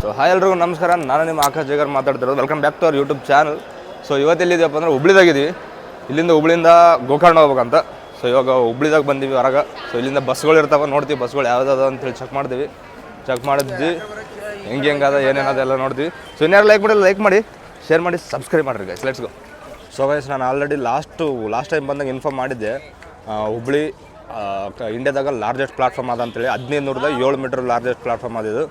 So hi ಎಲ್ರಿಗೂ ನಮಸ್ಕಾರ. ನಾನು ನಿಮ್ಮ ಆಕಾಶ್ ಜಗರ್ ಮಾತಾಡ್ತಿರೋದು. Welcome back to our YouTube channel. So ಇವತ್ತೆಲ್ಲಿದ್ದೀವಪ್ಪ ಅಂದರೆ ಹುಬ್ಳಿದಾಗಿದ್ದೀವಿ. ಇಲ್ಲಿಂದ ಹುಬ್ಳಿಯಿಂದ ಗೋಕರ್ಣ ಹೋಗ್ಬೇಕಂತ. ಸೊ ಇವಾಗ ಹುಬ್ಳಿದಾಗ ಬಂದೀವಿ ಹೊರಗೆ. ಸೊ ಇಲ್ಲಿಂದ ಬಸ್ಗಳು ಇರ್ತಾವೆ, ನೋಡ್ತೀವಿ ಬಸ್ಗಳು ಯಾವ್ದಾದ ಅಂತೇಳಿ ಚೆಕ್ ಮಾಡ್ತೀವಿ. ಚೆಕ್ ಮಾಡಿದ್ವಿ ಹೆಂಗದ ಏನೇನದ ಎಲ್ಲ ನೋಡ್ತೀವಿ. ಸೊ ಇನ್ಯಾರು ಲೈಕ್ ಮಾಡಿಲ್ಲ ಲೈಕ್ ಮಾಡಿ, ಶೇರ್ ಮಾಡಿ, ಸಬ್ಸ್ಕ್ರೈಬ್ ಮಾಡಿರಿ guys. Let's go. So guys ನಾನು ಆಲ್ರೆಡಿ ಲಾಸ್ಟ್ ಟೈಮ್ ಬಂದಾಗ ಇನ್ಫಾರ್ಮ್ ಮಾಡಿದ್ದೆ, ಹುಬ್ಳಿ ಇಂಡಿಯಾದಾಗ ಲಾರ್ಜೆಸ್ಟ್ ಪ್ಲಾಟ್ಫಾರ್ಮ್ ಅದ ಅಂತೇಳಿ. 1507 ಮೀಟರ್ ಲಾರ್ಜೆಸ್ಟ್ ಪ್ಲಾಟ್ಫಾರ್ಮ್ ಅದಿದು.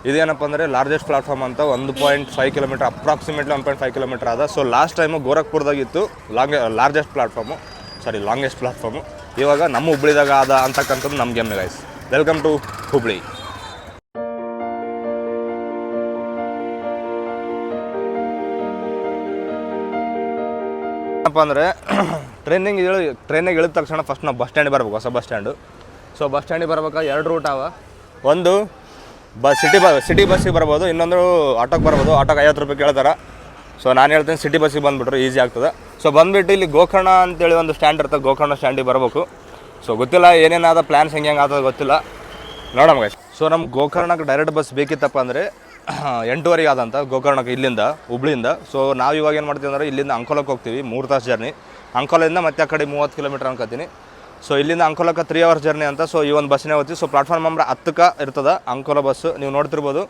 ಇದೇನಪ್ಪ ಅಂದರೆ ಲಾರ್ಜೆಸ್ಟ್ ಪ್ಲಾಟ್ಫಾರ್ಮ್ ಅಂತ 1.5 ಕಿಲೋಮೀಟರ್, ಅಪ್ರಾಕ್ಸಿಮೇಟ್ಲಿ 1.5 ಕಿಲೋಮೀಟರ್ ಅದ. ಸೊ ಲಾಸ್ಟ್ ಟೈಮು ಗೋರಖ್ಪುರದಾಗಿತ್ತು ಲಾರ್ಜೆಸ್ಟ್ ಪ್ಲಾಟ್ಫಾರ್ಮು. ಇವಾಗ ನಮ್ಮ ಹುಬ್ಳಿದಾಗ ಅದ ಅಂತಕ್ಕಂಥದ್ದು ನಮ್ಮ ಗೆಮ್ಮೆ ಗೈಸ್. Welcome to Hubli. ಏನಪ್ಪ ಅಂದರೆ ಟ್ರೈನಿಗೆ ಇಳಿದ ತಕ್ಷಣ ಫಸ್ಟ್ ನಾವು ಬಸ್ ಸ್ಟ್ಯಾಂಡಿಗೆ ಬರ್ಬೇಕು, ಹೊಸ ಬಸ್ ಸ್ಟ್ಯಾಂಡು. ಸೊ ಬಸ್ ಸ್ಟ್ಯಾಂಡಿಗೆ ಬರ್ಬೇಕಾದ್ರೆ 2 ರೂಟ್ ಅವ. ಒಂದು ಸಿಟಿ ಬಸ್ಸಿಗೆ ಬರ್ಬೋದು, ಇನ್ನೊಂದು ಆಟೋಗೆ ಬರ್ಬೋದು. ಆಟೋಗೆ 50 ರೂಪಾಯಿ ಕೇಳ್ತಾರೆ. ಸೊ ನಾನು ಹೇಳ್ತೀನಿ ಸಿಟಿ ಬಸ್ಸಿಗೆ ಬಂದುಬಿಟ್ರೆ ಈಸಿ ಆಗ್ತದೆ. ಸೊ ಬಂದುಬಿಟ್ಟು ಇಲ್ಲಿ ಗೋಕರ್ಣ ಅಂತೇಳಿ ಒಂದು ಸ್ಟ್ಯಾಂಡ್ ಇರ್ತದೆ, ಗೋಕರ್ಣ ಸ್ಟ್ಯಾಂಡಿಗೆ ಬರಬೇಕು. ಸೊ ಗೊತ್ತಿಲ್ಲ ಏನೇನಾದ ಪ್ಲ್ಯಾನ್ಸ್ ಹೆಂಗೆ ಆಗ್ತದೆ ಗೊತ್ತಿಲ್ಲ, ನೋಡೋಣ ಗೈಸ್. ಸೊ ನಮ್ಮ ಗೋಕರ್ಣಕ್ಕೆ ಡೈರೆಕ್ಟ್ ಬಸ್ ಬೇಕಿತ್ತಪ್ಪ ಅಂದರೆ 8:15 ಆದಂತ ಗೋಕರ್ಣಕ್ಕೆ ಇಲ್ಲಿಂದ ಹುಬ್ಳಿಯಿಂದ. ಸೊ ನಾವು ಇವಾಗ ಏನು ಮಾಡ್ತೀವಿ ಅಂದರೆ ಇಲ್ಲಿಂದ ಅಂಕೋಲಕ್ಕೆ ಹೋಗ್ತೀವಿ, 3 ತಾಸು ಜರ್ನಿ. ಅಂಕೋಲಿಂದ ಮತ್ತೆ ಆ ಕಡೆ 30 ಕಿಲೋಮೀಟರ್ ಅನ್ಕೋತೀನಿ. ಸೊ ಇಲ್ಲಿಂದ ಅಂಕೋಲಕ್ಕೆ 3 ಅವರ್ಸ್ ಜರ್ನಿ ಅಂತ. ಸೊ ಈ ಒಂದು ಬಸ್ನೇ ಹೋಗ್ತೀವಿ. ಸೊ ಪ್ಲಾಟ್ಫಾರ್ಮ್ ನಂಬರ್ 10ಕ್ಕೆ ಇರ್ತದೆ ಅಂಕೋಲ ಬಸ್ಸು, ನೀವು ನೋಡ್ತಿರ್ಬೋದು.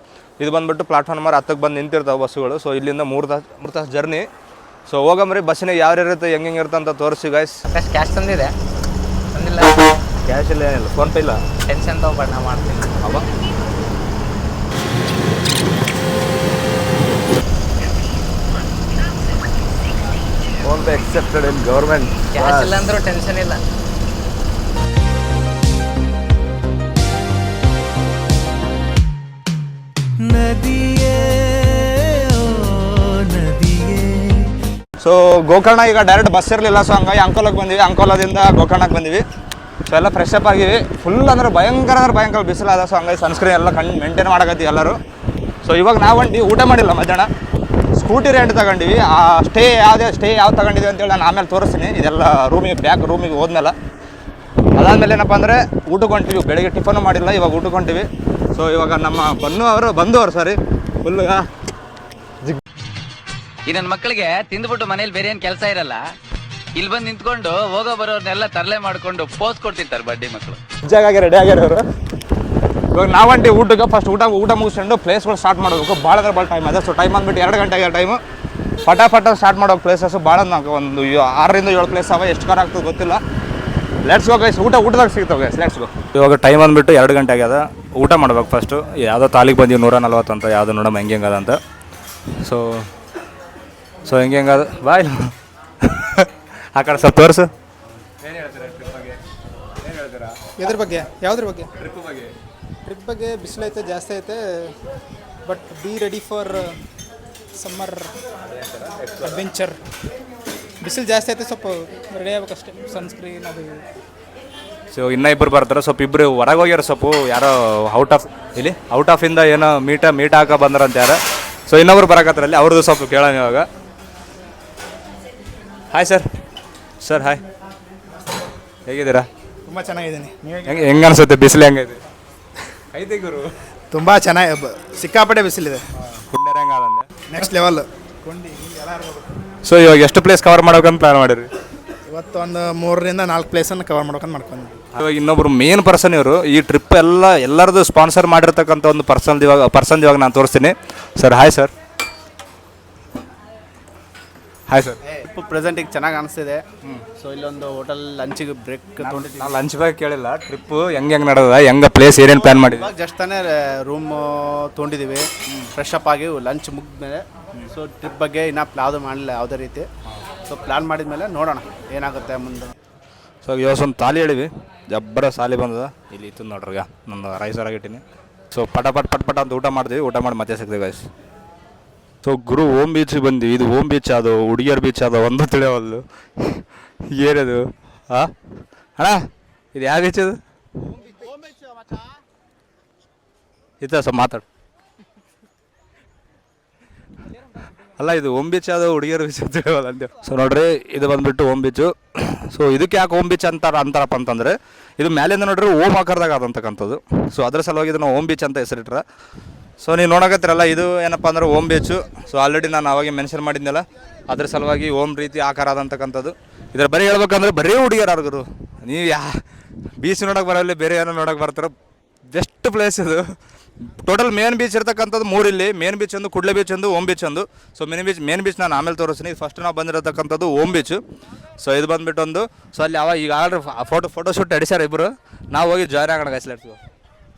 ಇದು ಬಂದುಬಿಟ್ಟು ಪ್ಲಾಟ್ಫಾರ್ಮ್ ನಂಬರ್ 10ಕ್ಕೆ ಬಂದು ನಿಂತಿರ್ತಾವೆ ಬಸ್ಸುಗಳು. ಸೊ ಇಲ್ಲಿಂದ 3 ತಾಸು ಜರ್ನಿ. ಸೊ ಹೋಗಮ್ರಿ, ಬಸ್ಸಿನ ಯಾವ ಇರುತ್ತೆ ಹೆಂಗೆ ಇರುತ್ತೆ ಅಂತ ತೋರಿಸಿ ಗೈಸ್. ಕ್ಯಾಶ್ ತಂದಿದೆ? ತಂದಿಲ್ಲ. ಕ್ಯಾಶ್ ಇಲ್ಲ, ಏನಿಲ್ಲ, ಫೋನ್ಪೇ ಇಲ್ಲ. ಟೆನ್ಷನ್ ತಗೋಬೇಡ, ನಾ ಮಾಡ್ತೀನಿ. ಅವ PhonePe accepted in government. Cash ಇಲ್ಲ ಅಂದ್ರೂ ಟೆನ್ಷನ್ ಇಲ್ಲ. ಸೊ ಗೋಕರ್ಣ ಈಗ ಡೈರೆಕ್ಟ್ ಬಸ್ ಇರಲಿಲ್ಲ. ಸೊ ಹಂಗಾಗಿ ಅಂಕೋಲಕ್ಕೆ ಬಂದಿವಿ, ಅಂಕೋಲದಿಂದ ಗೋಕರ್ಣಕ್ಕೆ ಬಂದಿವಿ. ಸೊ ಎಲ್ಲ ಫ್ರೆಶ್ ಅಪ್ ಆಗಿವಿ. ಫುಲ್ ಅಂದ್ರೆ ಭಯಂಕರ ಬಿಸಿಲು ಅದ. ಸೊ ಹಂಗಾಗಿ ಸನ್ಸ್ಕ್ರೀನ್ ಎಲ್ಲ ಮೇಂಟೈನ್ ಮಾಡಕತ್ತೀವಿ ಎಲ್ಲರೂ. ಸೊ ಇವಾಗ ನಾವು ಊಟ ಮಾಡಿಲ್ಲ ಮಧ್ಯಾಹ್ನ, ಸ್ಕೂಟಿ ರೆಂಟ್ ತಗೊಂಡಿವಿ. ಆ ಸ್ಟೇ ಯಾವ್ದು ತಗೊಂಡಿದ್ವಿ ಅಂತೇಳಿ ನಾನು ಆಮೇಲೆ ತೋರಿಸ್ತೀನಿ. ಇದೆಲ್ಲ ರೂಮಿಗೆ ಹೋದ್ಮೇಲೆ. ಅದಾದಮೇಲೆ ಏನಪ್ಪ ಅಂದರೆ ಊಟಕ್ಕೆ ಹೊಂಟಿವಿ. ಬೆಳಗ್ಗೆ ಟಿಫನ್ನು ಮಾಡಿಲ್ಲ, ಇವಾಗ ಊಟಕ್ಕೆ ಹೊಂಟಿವಿ. ಸೊ ಇವಾಗ ನಮ್ಮ ಬಂದವರು ಸಾರಿ ಫುಲ್ ಈ ನನ್ನ ಮಕ್ಕಳಿಗೆ ತಿಂದ್ಬಿಟ್ಟು ಮನೇಲಿ ಬೇರೆ ಏನು ಕೆಲಸ ಇರಲ್ಲ, ಇಲ್ಲಿ ಬಂದು ನಿಂತ್ಕೊಂಡು ಹೋಗೋ ಬರೋರ್ನೆಲ್ಲ ತರಲೆ ಮಾಡ್ಕೊಂಡು ಪೋಸ್ ಕೊಡ್ತಿರ್ತಾರೆ ಬಡ್ಡಿ ಮಕ್ಕಳು. ನಿಜಾಗಿ ರೆಡಿ ಆಗ್ಯಾರ ಅವರು. ಇವಾಗ ನಾವಂಟಿ ಊಟಕ್ಕೆ ಫಸ್ಟ್ ಊಟ ಮುಗಿಸ್ಕೊಂಡು ಪ್ಲೇಸ್ಗಳು ಸ್ಟಾರ್ಟ್ ಮಾಡಬೇಕು. ಭಾಳ ಟೈಮ್ ಅದೇ. ಸೊ ಟೈಮ್ ಅಂದ್ಬಿಟ್ಟು 2 ಗಂಟೆ ಆಗ್ಯಾರ ಟೈಮು. ಫಟಾಫಟ ಸ್ಟಾರ್ಟ್ ಮಾಡೋ ಪ್ಲೇಸಸ್ಸು ಭಾಳ ಒಂದು 6ರಿಂದ 7 ಪ್ಲೇಸ್ ಅವ. ಎಷ್ಟು ಕಾರ್ ಆಗ್ತದೆ ಗೊತ್ತಿಲ್ಲ. Let's go guys. ಊಟದಾಗ ಸಿಗ್ತಾವೆ ಗೈಸ್. Let's go. ಇವಾಗ ಟೈಮ್ ಅಂದ್ಬಿಟ್ಟು 2 ಗಂಟೆ ಆಗ್ಯದ. ಊಟ ಮಾಡ್ಬೇಕು ಫಸ್ಟು. ಯಾವುದೋ ತಾಲಿಗೆ ಬಂದೀವಿ 140 ಅಂತ. ಯಾವುದೋ ನೋಡಮ್ಮ ಹೆಂಗೆ ಅದ ಅಂತ. ಸೊ ಹೆಂಗೆ ಅದ ಬಾಯ್ ಆ ಕಡೆ ಸ್ವಲ್ಪ ತೋರಿಸು. ಎದ್ರ ಬಗ್ಗೆ? ಯಾವುದ್ರ ಬಗ್ಗೆ? ಟ್ರಿಪ್ ಬಗ್ಗೆ ಬಿಸಿಲೈತೆ, ಜಾಸ್ತಿ ಐತೆ. But be ready for summer adventure. ಬಿಸಿಲು ಜಾಸ್ತಿ ಐತೆ, ಸ್ವಲ್ಪ ರೆಡಿ ಆಗ್ಬೇಕಷ್ಟೇ. ಸನ್ಸ್ಕ್ರೀನ್ ಅದು. ಸೊ ಇನ್ನೂ ಇಬ್ಬರು ಬರ್ತಾರೆ. ಸ್ವಲ್ಪ ಇಬ್ಬರು ಹೊರಗೆ ಹೋಗ್ಯಾರ. ಸ್ವಲ್ಪ ಯಾರೋ ಔಟ್ ಆಫ್ ಇಂದ ಏನೋ ಮೀಟ್ ಹಾಕ ಬಂದ್ರಂತ ಯಾರು. ಸೊ ಇನ್ನೊಬ್ರು ಬರಕತ್ತರಲ್ಲಿ, ಅವ್ರದ್ದು ಸ್ವಲ್ಪ ಕೇಳೋಣ ಇವಾಗ. ಹಾಯ್ ಸರ್ ಹಾಯ್, ಹೇಗಿದ್ದೀರಾ? ತುಂಬ ಚೆನ್ನಾಗಿದ್ದೀನಿ. ಹೆಂಗೆ ಅನಿಸುತ್ತೆ ಬಿಸಿಲು? ಹೆಂಗೈತೆ? ಐತೆ ಗುರು, ತುಂಬ ಚೆನ್ನಾಗಿ, ಸಿಕ್ಕಾಪಟ್ಟೆ ಬಿಸಿಲಿದೆ. ಕುಂಡರ ಹೆಂಗೆ ನೆಕ್ಸ್ಟ್ ಲೆವೆಲ್. ಸೊ ಇವಾಗ ಎಷ್ಟು ಪ್ಲೇಸ್ ಕವರ್ ಮಾಡ್ಬೇಕಂತ ಪ್ಲಾನ್ ಮಾಡಿರಿ? ಇವತ್ತು ಒಂದು 3ರಿಂದ 4 ಪ್ಲೇಸನ್ನು ಕವರ್ ಮಾಡ್ಕೊಂಡು ಮಾಡ್ಕೊಂಡು. ಇವಾಗ ಇನ್ನೊಬ್ರು ಮೇನ್ ಪರ್ಸನ್ ಇವರು. ಈ ಟ್ರಿಪ್ ಎಲ್ಲರದು ಸ್ಪಾನ್ಸರ್ ಮಾಡಿರ್ತಕ್ಕಂಥ ಒಂದು ಪರ್ಸನ್ ಇವಾಗ ನಾನು ತೋರಿಸ್ತೀನಿ. Sir hi sir. Hi sir. ಪ್ರೆಸೆಂಟಿಗೆ ಚೆನ್ನಾಗಿ ಅನಿಸ್ತಿದೆ. ಸೊ ಇಲ್ಲೊಂದು ಹೋಟೆಲ್ ಲಂಚಿಗೆ ಬ್ರೇಕ್ ತೊಗೊಂಡಿದ್ದೀವಿ. ನಾನು ಲಂಚ್ ಬಗ್ಗೆ ಕೇಳಿಲ್ಲ. ಟ್ರಿಪ್ ಹೆಂಗೆ ನಡೆದ, ಹೆಂಗೆ ಪ್ಲೇಸ್ ಏನೇನು ಪ್ಲ್ಯಾನ್ ಮಾಡಿದ್ವಿ? ಇವಾಗ ಜಸ್ಟ್ ತಾನೇ ರೂಮ್ ತೊಗೊಂಡಿದ್ದೀವಿ, ಫ್ರೆಶ್ ಅಪ್ ಆಗಿ ಲಂಚ್ ಮುಗಿದ್ಮೇಲೆ. ಸೊ ಟ್ರಿಪ್ ಬಗ್ಗೆ ಇನ್ನೂ ಯಾವುದು ಮಾಡಲಿಲ್ಲ ಯಾವುದೇ ರೀತಿ. ಸೊ ಪ್ಲ್ಯಾನ್ ಮಾಡಿದ್ಮೇಲೆ ನೋಡೋಣ ಏನಾಗುತ್ತೆ ಮುಂದೆ. ಸೊ ಇವತ್ತು ಒಂದು ತಾಲಿ ಹೇಳಿವಿ, ಜಬ್ಬರ ಸಾಲಿ ಬಂದದ. ಇಲ್ಲಿ ಇತ್ತು ನೋಡ್ರಿ, ಈಗ ನನ್ನ ರೈಸರಾಗಿ ಇಟ್ಟೀನಿ. ಸೊ ಪಟ ಅಂತ ಊಟ ಮಾಡ್ತೀವಿ. ಊಟ ಮಾಡಿ ಮತ್ತೆ ಸಿಗ್ತೀವಿ ಗೈಸ್. ಸೊ ಗುರು ಓಮ್ ಬೀಚಿಗೆ ಬಂದ್ವಿ. ಇದು ಓಮ್ ಬೀಚ್ ಅದು ಹುಡುಗಿಯರ್ ಬೀಚ್ ಅದು ಒಂದು ತಿಳಿಯವಲ್ಲು. ಏನದು ಅಣ್ಣ? ಇದು ಯಾವ ಬೀಚ್ ಅದು? ಇತ್ತ ಸ್ವಲ್ಪ ಮಾತಾಡು. ಅಲ್ಲ ಇದು ಓಮ್ ಬೀಚ್ ಅದು ಹುಡುಗಿಯರ್ ಬೀಚ್ ಅಂತ ಹೇಳೋಲ್ಲ ಅಂದೆ. ಸೊ ನೋಡ್ರಿ, ಇದು ಬಂದುಬಿಟ್ಟು ಓಮ್ ಬೀಚು. ಸೊ ಇದಕ್ಕೆ ಯಾಕೆ ಓಮ್ ಬೀಚ್ ಅಂತಾರಪ್ಪ ಅಂತಂದರೆ, ಇದು ಮೇಲಿಂದ ನೋಡ್ರಿ ಓಮ್ ಆಕಾರದಾಗ ಆದಂತಕ್ಕಂಥದ್ದು. ಸೊ ಅದ್ರ ಸಲುವಾಗಿ ಇದನ್ನು ಓಮ್ ಬೀಚ್ ಅಂತ ಹೆಸರಿಟ್ರೆ. ಸೊ ನೀವು ನೋಡಕತ್ತಿರಲ್ಲ ಇದು ಏನಪ್ಪ ಅಂದ್ರೆ ಓಮ್ ಬೀಚು. ಸೊ ಆಲ್ರೆಡಿ ನಾನು ಅವಾಗೆ ಮೆನ್ಷನ್ ಮಾಡಿದ್ನಲ್ಲ, ಅದ್ರ ಸಲುವಾಗಿ ಓಮ್ ರೀತಿ ಆಕಾರ ಆದಂತಕ್ಕಂಥದ್ದು. ಇದ್ರ ಬರೀ ಹೇಳ್ಬೇಕಂದ್ರೆ ಬರೀ ಹುಡುಗಿಯರಾರ್ಗರು, ನೀವು ಬೀಚ್ ನೋಡೋಕೆ ಬರೋಲ್ಲಿ ಬೇರೆ ಏನೋ ನೋಡೋಕೆ ಬರ್ತಾರೋ. ಬೆಸ್ಟ್ ಪ್ಲೇಸ್ ಇದು. ಟೋಟಲ್ ಮೇನ್ ಬೀಚ್ ಇರ್ತಕ್ಕಂಥದ್ದು 3 ಇಲ್ಲಿ. ಮೇನ್ ಬೀಚ್ ಒಂದು, ಕುಡ್ಲೆ ಬೀಚ್ ಒಂದು, ಓಮ್ ಬೀಚ್ ಒಂದು. ಸೊ ಮೇನ್ ಬೀಚ್ ನಾನು ಆಮೇಲೆ ತೋರಿಸ್ತೀನಿ. ಫಸ್ಟ್ ನಾವು ಬಂದಿರತಕ್ಕಂಥದ್ದು ಓಮ್ ಬೀಚು. ಸೊ ಇದು ಬಂದುಬಿಟ್ಟು ಒಂದು. ಸೊ ಅಲ್ಲಿ ಈಗ ಆಲ್ರೆಡಿ ಫೋಟೋಶೂಟ್ ಅಡಿಸ್ಯಾರ ಇಬ್ಬರು. ನಾವು ಹೋಗಿ ಜಾಯ್ನ್ ಆಗೋಣ ಗೈಸ್ಲೆಟ್ಸು.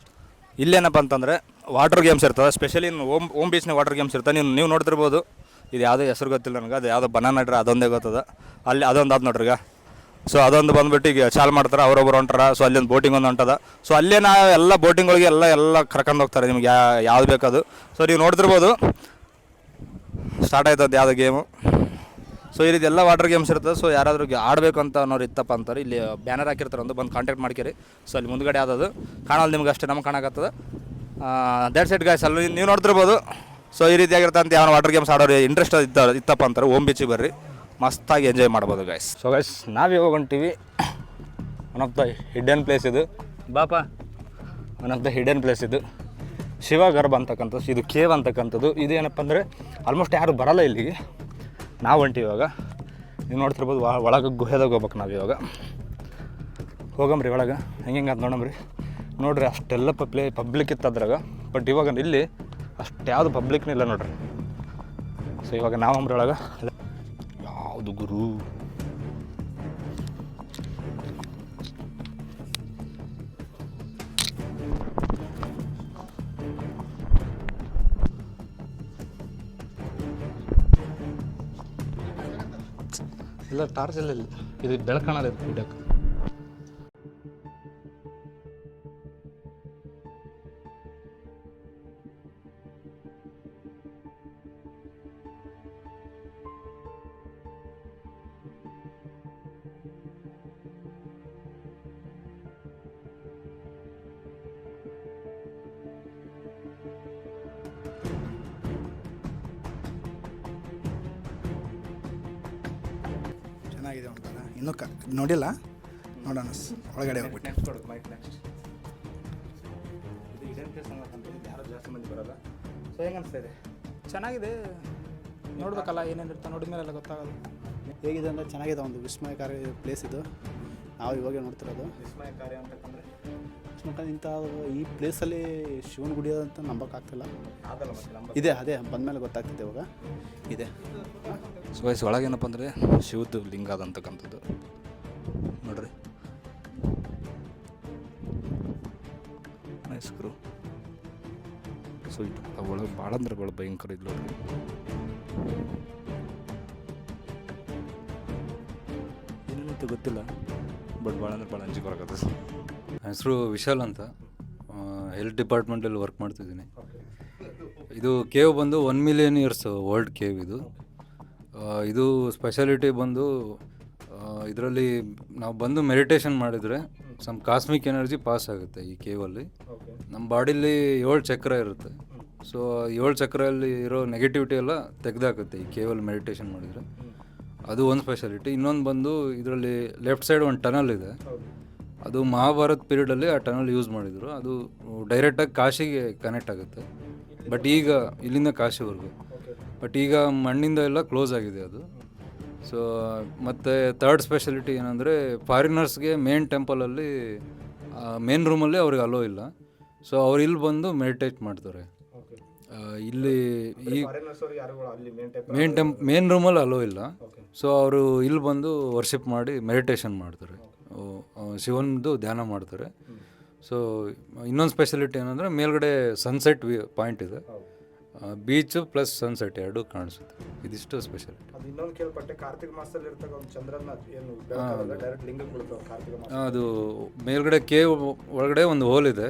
ಇಲ್ಲೇನಪ್ಪ ಅಂತಂದರೆ ವಾಟರ್ ಗೇಮ್ಸ್ ಇರ್ತವೆ. ಸ್ಪೆಷಲಿ ಓಮ್ ಬೀಚ್ನ ವಾಟರ್ ಗೇಮ್ಸ್ ಇರ್ತವೆ. ನೀವು ನೋಡ್ತಿರ್ಬೋದು. ಇದು ಯಾವುದೇ ಹೆಸರು ಗೊತ್ತಿಲ್ಲ ನನಗೆ, ಅದು ಯಾವುದೋ ಬನಾನ ಇಡ್ರೆ ಅದೊಂದೇ ಗೊತ್ತದ. ಅಲ್ಲಿ ಅದೊಂದು ಅದು ನೋಡ್ರಿ ಈಗ. ಸೊ ಅದೊಂದು ಬಂದುಬಿಟ್ಟು ಈಗ ಚಾಲು ಮಾಡ್ತಾರೆ, ಅವರೊಬ್ಬರು ಹೊಂಟಾರ. ಸೊ ಅಲ್ಲಿ ಒಂದು ಬೋಟಿಂಗ್ ಒಂದು ಹೊಂಟದ. ಸೊ ಅಲ್ಲೇ ನಾವು ಎಲ್ಲ ಬೋಟಿಂಗ್ಗಳಿಗೆ ಎಲ್ಲ ಕರ್ಕೊಂಡು ಹೋಗ್ತಾರೆ ನಿಮ್ಗೆ ಯಾವ್ದು ಬೇಕದು. ಸೊ ನೀವು ನೋಡ್ತಿರ್ಬೋದು ಸ್ಟಾರ್ಟ್ ಆಯ್ತದ ಯಾವುದೋ ಗೇಮು. ಸೊ ಈ ರೀತಿ ಎಲ್ಲ ವಾಟರ್ ಗೇಮ್ಸ್ ಇರ್ತದೆ. ಸೊ ಯಾರಾದರೂ ಆಡಬೇಕು ಅಂತ ಅನ್ನೋರು ಇತ್ತಪ್ಪ ಅಂತಾರೆ, ಇಲ್ಲಿ ಬ್ಯಾನರ್ ಹಾಕಿರ್ತಾರೆ, ಒಂದು ಬಂದು ಕಾಂಟ್ಯಾಕ್ಟ್ ಮಾಡ್ಕೇರಿ. ಸೊ ಅಲ್ಲಿ ಮುಂದ್ಗಡೆ ಯಾವುದದು ಕಾಣಲ್ಲ ನಿಮ್ಗೆ, ಅಷ್ಟೇ ನಮ್ಗೆ ಕಾಣಕತ್ತದ. That's it guys. ಅಲ್ಲಿ ನೀವು ನೋಡ್ತಿರ್ಬೋದು. ಸೊ ಈ ರೀತಿಯಾಗಿರ್ತಂತ ಯಾವ ವಾಟರ್ ಗೇಮ್ಸ್ ಆಡೋರು ಇಂಟ್ರೆಸ್ಟ್ ಇತ್ತಪ್ಪ ಅಂತಾರೆ, ಓಮ್ ಬೀಚಿಗೆ ಬರ್ರಿ, ಮಸ್ತಾಗಿ ಎಂಜಾಯ್ ಮಾಡ್ಬೋದು ಗಾಯ್ಸ್. ಸೊ ಗಾಯ್ಸ್ ನಾವು ಇವಾಗ ಹೊಂಟೀವಿ one of the hidden place ಇದು. ಬಾಪ one of the hidden place ಇದು ಶಿವಗರ್ಭ ಅಂತಕ್ಕಂಥದ್ದು. ಇದು ಕೇವ್ ಅಂತಕ್ಕಂಥದ್ದು. ಇದು ಏನಪ್ಪ ಅಂದರೆ ಆಲ್ಮೋಸ್ಟ್ ಯಾರು ಬರೋಲ್ಲ ಇಲ್ಲಿಗೆ. ನಾವು ಹೊಂಟೀವಿ ಇವಾಗ. ನೀವು ನೋಡ್ತಿರ್ಬೋದು ಒಳಗೆ ಗುಹೆದಾಗ ಹೋಗ್ಬೇಕು ನಾವು ಇವಾಗ. ಹೋಗಮ್ರಿ ಒಳಗೆ ಹೆಂಗೆ ಅದು ನೋಡಮ್ರಿ. ನೋಡ್ರಿ ಅಷ್ಟೆಲ್ಲ ಪಬ್ಲಿಕ್ ಇತ್ತು ಅದ್ರಾಗ. ಬಟ್ ಇವಾಗ ಇಲ್ಲಿ ಅಷ್ಟು ಯಾವುದು ಪಬ್ಲಿಕ್ನೂ ಇಲ್ಲ ನೋಡ್ರಿ. ಸೊ ಇವಾಗ ನಾವಂಬ್ರಿ ಒಳಗೆ. ಯಾವುದು ಗುರು ಇಲ್ಲ ಟಾರ್ಚ್ ಇಲ್ಲ ಇಲ್ಲಿ. ಇದು ಬೆಳಕಣಲ್ಲ ಇದು ವಿಡಿಯೋಕ್ಕೆ. ಚೆನ್ನಾಗಿದೆ ಒಂಥರ. ಇನ್ನೂ ನೋಡಿಲ್ಲ, ನೋಡೋಣ ಒಳಗಡೆ ಹೋಗ್ಬಿಟ್ಟು. ಸೊ ಹೆಂಗೆ ಅನಿಸ್ತಾ ಇದೆ? ಚೆನ್ನಾಗಿದೆ, ನೋಡ್ಬೇಕಲ್ಲ ಏನೇನಿರ್ತಾ ನೋಡಿದ ಮೇಲೆಲ್ಲ ಗೊತ್ತಾಗೋದು. ಹೇಗಿದೆ ಅಂದರೆ ಚೆನ್ನಾಗಿದೆ, ಒಂದು ವಿಸ್ಮಯಕಾರಿ ಪ್ಲೇಸ್ ಇದು. ನಾವು ಇವಾಗ ನೋಡ್ತಿರೋದು ವಿಸ್ಮಯಕಾರಿ ಅಂತಂದರೆ ಇಂಥ ಈ ಪ್ಲೇಸಲ್ಲಿ ಶಿವನ ಗುಡಿ ಅಂತ ನಂಬೋಕ್ಕಾಗ್ತಿಲ್ಲ. ಆಗಲ್ಲ ಮತ್ತೆ ನಮ್ಮ ಇದೆ, ಅದೇ ಬಂದಮೇಲೆ ಗೊತ್ತಾಗ್ತಿದೆ ಇವಾಗ. ಇದೆ. ಸೊ ವಯಸ್ಸು ಒಳಗೇನಪ್ಪ ಅಂದರೆ ಶಿವದ್ದು ಲಿಂಗ ಅದಂತಕ್ಕಂಥದ್ದು ನೋಡ್ರಿ. ನೈಸ್ ಗುರು. ಸೊ ಇದು ಒಳಗೆ ಭಾಳ ಅಂದ್ರೆ ಭಾಳ ಭಯಂಕರ ಇಲ್ಲ ನೋಡ್ರಿ. ಏನೇನಂತ ಗೊತ್ತಿಲ್ಲ, ಬಟ್ ಭಾಳ ಅಂದ್ರೆ ಭಾಳ ಅಂಜಿಕೆ ಬರಕತ್ತದ. ನನ್ನ ಹೆಸರು ವಿಶಾಲ್ ಅಂತ, ಹೆಲ್ತ್ ಡಿಪಾರ್ಟ್ಮೆಂಟಲ್ಲಿ ವರ್ಕ್ ಮಾಡ್ತಿದ್ದೀನಿ. ಇದು ಕೇವ್ ಬಂದು 1 ಮಿಲಿಯನ್ ಇಯರ್ಸ್ ಓಲ್ಡ್ ಕೇವ್ ಇದು. ಇದು ಸ್ಪೆಷಾಲಿಟಿ ಬಂದು ಇದರಲ್ಲಿ ನಾವು ಬಂದು ಮೆಡಿಟೇಷನ್ ಮಾಡಿದರೆ ಸಮ್ ಕಾಸ್ಮಿಕ್ ಎನರ್ಜಿ ಪಾಸ್ ಆಗುತ್ತೆ ಈ ಕೇವಲ್ಲಿ. ನಮ್ಮ ಬಾಡಿಲಿ 7 ಚಕ್ರ ಇರುತ್ತೆ. ಸೊ 7 ಚಕ್ರಲ್ಲಿ ಇರೋ ನೆಗೆಟಿವಿಟಿ ಎಲ್ಲ ತೆಗೆದಾಕುತ್ತೆ ಈ ಕೇವಲ್ಲಿ ಮೆಡಿಟೇಷನ್ ಮಾಡಿದರೆ. ಅದು ಒಂದು ಸ್ಪೆಷಾಲಿಟಿ. ಇನ್ನೊಂದು ಬಂದು ಇದರಲ್ಲಿ ಲೆಫ್ಟ್ ಸೈಡ್ ಒಂದು ಟನಲ್ ಇದೆ. ಅದು ಮಹಾಭಾರತ್ ಪೀರಿಯಡಲ್ಲಿ ಆ ಟನಲ್ ಯೂಸ್ ಮಾಡಿದರು. ಅದು ಡೈರೆಕ್ಟಾಗಿ ಕಾಶಿಗೆ ಕನೆಕ್ಟ್ ಆಗುತ್ತೆ. ಬಟ್ ಈಗ ಇಲ್ಲಿಂದ ಕಾಶಿವರೆಗೂ. ಬಟ್ ಈಗ ಮಣ್ಣಿಂದ ಎಲ್ಲ ಕ್ಲೋಸ್ ಆಗಿದೆ ಅದು. ಸೊ ಮತ್ತು ಥರ್ಡ್ ಸ್ಪೆಷಾಲಿಟಿ ಏನಂದರೆ ಫಾರಿನರ್ಸ್ಗೆ ಮೇನ್ ಟೆಂಪಲಲ್ಲಿ ಮೇನ್ ರೂಮಲ್ಲಿ ಅವ್ರಿಗೆ ಅಲೋ ಇಲ್ಲ. ಸೊ ಅವ್ರು ಇಲ್ಲಿ ಬಂದು ಮೆಡಿಟೇಟ್ ಮಾಡ್ತಾರೆ. ಇಲ್ಲಿ ಈ ಮೇನ್ ರೂಮಲ್ಲಿ ಅಲೋ ಇಲ್ಲ. ಸೊ ಅವರು ಇಲ್ಲಿ ಬಂದು ವರ್ಷಿಪ್ ಮಾಡಿ ಮೆಡಿಟೇಷನ್ ಮಾಡ್ತಾರೆ, ಶಿವನದು ಧ್ಯಾನ ಮಾಡ್ತಾರೆ. ಸೊ ಇನ್ನೊಂದು ಸ್ಪೆಷಾಲಿಟಿ ಏನಂದರೆ ಮೇಲ್ಗಡೆ ಸನ್ಸೆಟ್ ಪಾಯಿಂಟ್ ಇದೆ. ಬೀಚ್ ಪ್ಲಸ್ ಸನ್ಸೆಟ್ ಎರಡು ಕಾಣಿಸುತ್ತೆ. ಇದಿಷ್ಟು ಸ್ಪೆಷಾಲಿಟಿ. ಅದು ಇನ್ನೊಂದು ಕೇಳ್ಪಟ್ಟೆ, ಕಾರ್ತಿಕ ಮಾಸದಲ್ಲಿ ಇರ್ತಕ್ಕ ಒಂದು ಚಂದ್ರನ ಏನು ಡೈರೆಕ್ಟ್ ಲಿಂಗಕ್ಕೆ ಬೀಳ್ತಾವೆ ಕಾರ್ತಿಕ ಮಾಸ. ಅದು ಮೇಲ್ಗಡೆ ಕೇವ್ ಒಳಗಡೆ ಒಂದು ಹೋಲ್ ಇದೆ.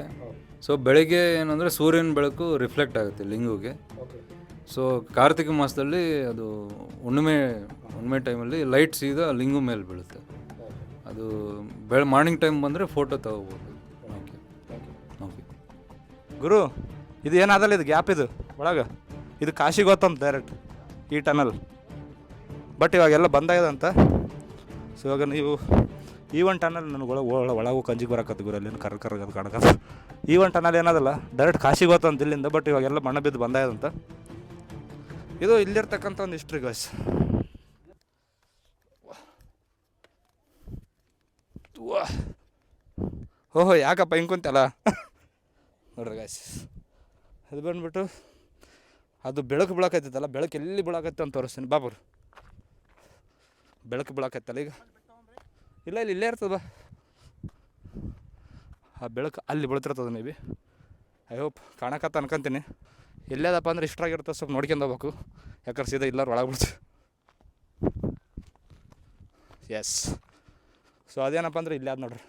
ಸೊ ಬೆಳಗ್ಗೆ ಏನಂದರೆ ಸೂರ್ಯನ ಬೆಳಕು ರಿಫ್ಲೆಕ್ಟ್ ಆಗುತ್ತೆ ಲಿಂಗುಗೆ. ಸೊ ಕಾರ್ತಿಕ ಮಾಸದಲ್ಲಿ ಅದು ಹುಣ್ಣಿಮೆ ಟೈಮಲ್ಲಿ ಲೈಟ್ ಸೀದಾ ಲಿಂಗು ಮೇಲೆ ಬೀಳುತ್ತೆ. ಅದು ಮಾರ್ನಿಂಗ್ ಟೈಮ್ ಬಂದರೆ ಫೋಟೋ ತಗೋಬೋದು. ಓಕೆ ಓಕೆ ಗುರು, ಇದು ಏನಾದಲ್ಲ, ಇದು ಗ್ಯಾಪ್ ಇದು ಒಳಗೆ, ಇದು ಕಾಶಿಗೆ ಗೊತ್ತಂತ ಡೈರೆಕ್ಟ್ ಈ ಟನಲ್. ಬಟ್ ಇವಾಗೆಲ್ಲ ಬಂದಾಗಿದೆ ಅಂತ. ಸೊ ಇವಾಗ ನೀವು ಈ ಒಂದು ಟನಲ್ ನನಗೆ ಒಳಗೂ ಕಂಜಿಗೆ ಬರಕತ್ತು ಗುರು ಅಲ್ಲಿಂದ ಕರ್ಗದು ಕಾಣಕತ್ತು. ಈ ಒಂದು ಟನಲ್ ಏನದಲ್ಲ ಡೈರೆಕ್ಟ್ ಕಾಶಿಗೆ ಹೋತಂತ ಇಲ್ಲಿಂದ, ಬಟ್ ಇವಾಗೆಲ್ಲ ಮಣ್ಣು ಬಿದ್ದು ಬಂದಾಯದಂತ. ಇದು ಇಲ್ಲಿರ್ತಕ್ಕಂಥ ಒಂದು ಹಿಸ್ಟ್ರಿ ಗಾಯ್ಸ್. ಓಹೋ ಯಾಕಪ್ಪ ಹಿಂಗೆ ಕುಂತಲ್ಲ ನೋಡ್ರಿ ಗಾಯ್ಸ್, ಅದು ಬಂದ್ಬಿಟ್ಟು ಅದು ಬೆಳಕು ಬೀಳಕತ್ತೈತಲ್ಲ, ಬೆಳಕು ಎಲ್ಲಿ ಬೀಳಕತ್ತೆ ಅಂತ ತೋರಿಸ್ತೀನಿ ಬಾಬರು. ಬೆಳಕು ಬೀಳಕತ್ತಲ್ಲ ಈಗ, ಇಲ್ಲ ಇಲ್ಲೇ ಇರ್ತದ ಬಾ, ಆ ಬೆಳಕು ಅಲ್ಲಿ ಬೀಳ್ತಿರ್ತದೆ ಮೇ ಬಿ. ಐ ಹೋಪ್ ಕಾಣಕತ್ತ ಅನ್ಕೊಂತೀನಿ. ಎಲ್ಲದಪ್ಪ ಅಂದ್ರೆ ಇಷ್ಟಾಗಿರ್ತದೆ, ಸ್ವಲ್ಪ ನೋಡ್ಕೊಂಡು ಹೋಗ್ಬೇಕು, ಯಾಕಂದ್ರೆ ಸೀದಾ ಇಲ್ಲಾರು ಒಳಗೆ ಬಿಡ್ತು. ಎಸ್, ಸೊ ಅದೇನಪ್ಪ ಅಂದ್ರೆ ಇಲ್ಲೇ ಅದು ನೋಡ್ರಿ,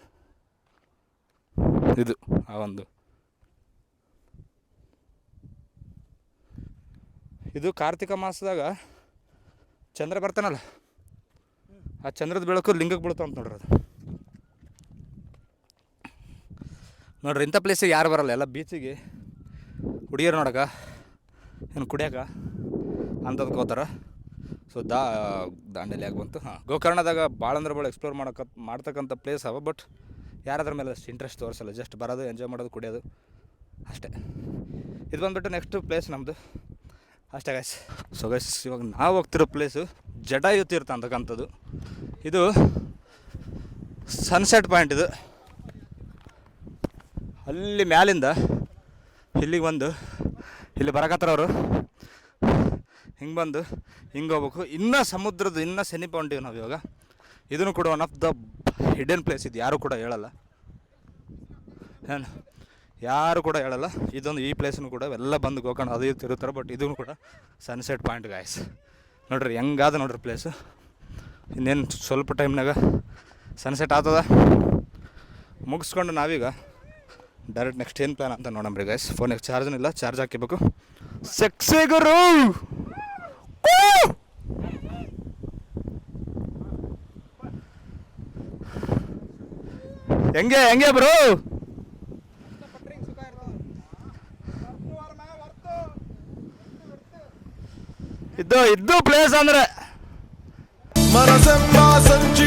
ಇದು ಆ ಒಂದು ಇದು ಕಾರ್ತಿಕ ಮಾಸದಾಗ ಚಂದ್ರ ಬರ್ತಾನಲ್ಲ, ಆ ಚಂದ್ರದ ಬೆಳಕು ಲಿಂಗಕ್ಕೆ ಬೀಳ್ತಾವ ಅಂತ ನೋಡ್ರಿ. ಅದು ನೋಡ್ರಿ, ಇಂಥ ಪ್ಲೇಸಿಗೆ ಯಾರು ಬರಲ್ಲ, ಎಲ್ಲ ಬೀಚಿಗೆ ಹುಡುಗಿಯರು ನೋಡೋಕೆ ಏನು ಕುಡಿಯೋಕೆ ಅಂಥದ್ದು ಹೋಗ್ತಾರೆ. ಸೊ ದಾಂಡೇಲಿ ಆಗಿ ಬಂತು. ಹಾಂ, ಗೋಕರ್ಣದಾಗ ಭಾಳ ಅಂದ್ರೆ ಭಾಳ ಎಕ್ಸ್ಪ್ಲೋರ್ ಮಾಡ್ತಕ್ಕಂಥ ಪ್ಲೇಸ್ ಅವ, ಬಟ್ ಯಾರಾದ್ರ ಮೇಲೆ ಅಷ್ಟು ಇಂಟ್ರೆಸ್ಟ್ ತೋರಿಸಲ್ಲ, ಜಸ್ಟ್ ಬರೋದು, ಎಂಜಾಯ್ ಮಾಡೋದು, ಕುಡಿಯೋದು ಅಷ್ಟೇ. ಇದು ಬಂದುಬಿಟ್ಟು ನೆಕ್ಸ್ಟ್ ಪ್ಲೇಸ್ ನಮ್ಮದು ಅಷ್ಟೇ ಗೈಸ್. ಸೊ ಗೈಸ್, ಇವಾಗ ನಾವು ಹೋಗ್ತಿರೋ ಪ್ಲೇಸು ಜಟಾಯು ತೀರ್ಥ ಅಂತಕ್ಕಂಥದ್ದು. ಇದು ಸನ್ಸೆಟ್ ಪಾಯಿಂಟ್. ಇದು ಅಲ್ಲಿ ಮ್ಯಾಲಿಂದ ಇಲ್ಲಿಗೆ ಬಂದು ಇಲ್ಲಿ ಬರಕತ್ತಾರವರು, ಹಿಂಗೆ ಬಂದು ಹಿಂಗೆ ಹೋಗ್ಬೇಕು. ಇನ್ನೂ ಸಮುದ್ರದ ಇನ್ನೂ ಸಮೀಪ ಹೊಂಟೀವಿ ನಾವು ಇವಾಗ. ಇದನ್ನು ಕೂಡ one of the hidden place. ಇದು ಯಾರೂ ಕೂಡ ಹೇಳಲ್ಲ, ಏನು ಯಾರು ಕೂಡ ಹೇಳಲ್ಲ. ಇದೊಂದು ಈ ಪ್ಲೇಸನ್ನು ಕೂಡ ಎಲ್ಲ ಬಂದು ಗೋಕರ್ಣ ಅದು ತಿರುತ್ತಾರೆ, ಬಟ್ ಇದೂ ಕೂಡ ಸನ್ಸೆಟ್ ಪಾಯಿಂಟ್ ಗಾಯ್ಸ್. ನೋಡ್ರಿ ಹೆಂಗಾದ ನೋಡ್ರಿ ಪ್ಲೇಸು. ಇನ್ನೇನು ಸ್ವಲ್ಪ ಟೈಮ್ನಾಗ ಸನ್ಸೆಟ್ ಆಗ್ತದ, ಮುಗಿಸ್ಕೊಂಡು ನಾವೀಗ ಡೈರೆಕ್ಟ್ ನೆಕ್ಸ್ಟ್ ಏನು ಪ್ಲ್ಯಾನ್ ಅಂತ ನೋಡಂಬ್ರಿ ಗೈಸ್. ಫೋನಿಗೆ ಚಾರ್ಜೂ ಇಲ್ಲ, ಚಾರ್ಜ್ ಹಾಕಿಬೇಕು. ಸೆಕ್ಸಿ ಗುರು, ಹೆಂಗೆ ಹೆಂಗೆ ಬ್ರೋ? ಇದ್ದು ಪ್ಲೇಸ್ ಅಂದ್ರೆ ಮನಸೆಂಬ ಸಂಚಿ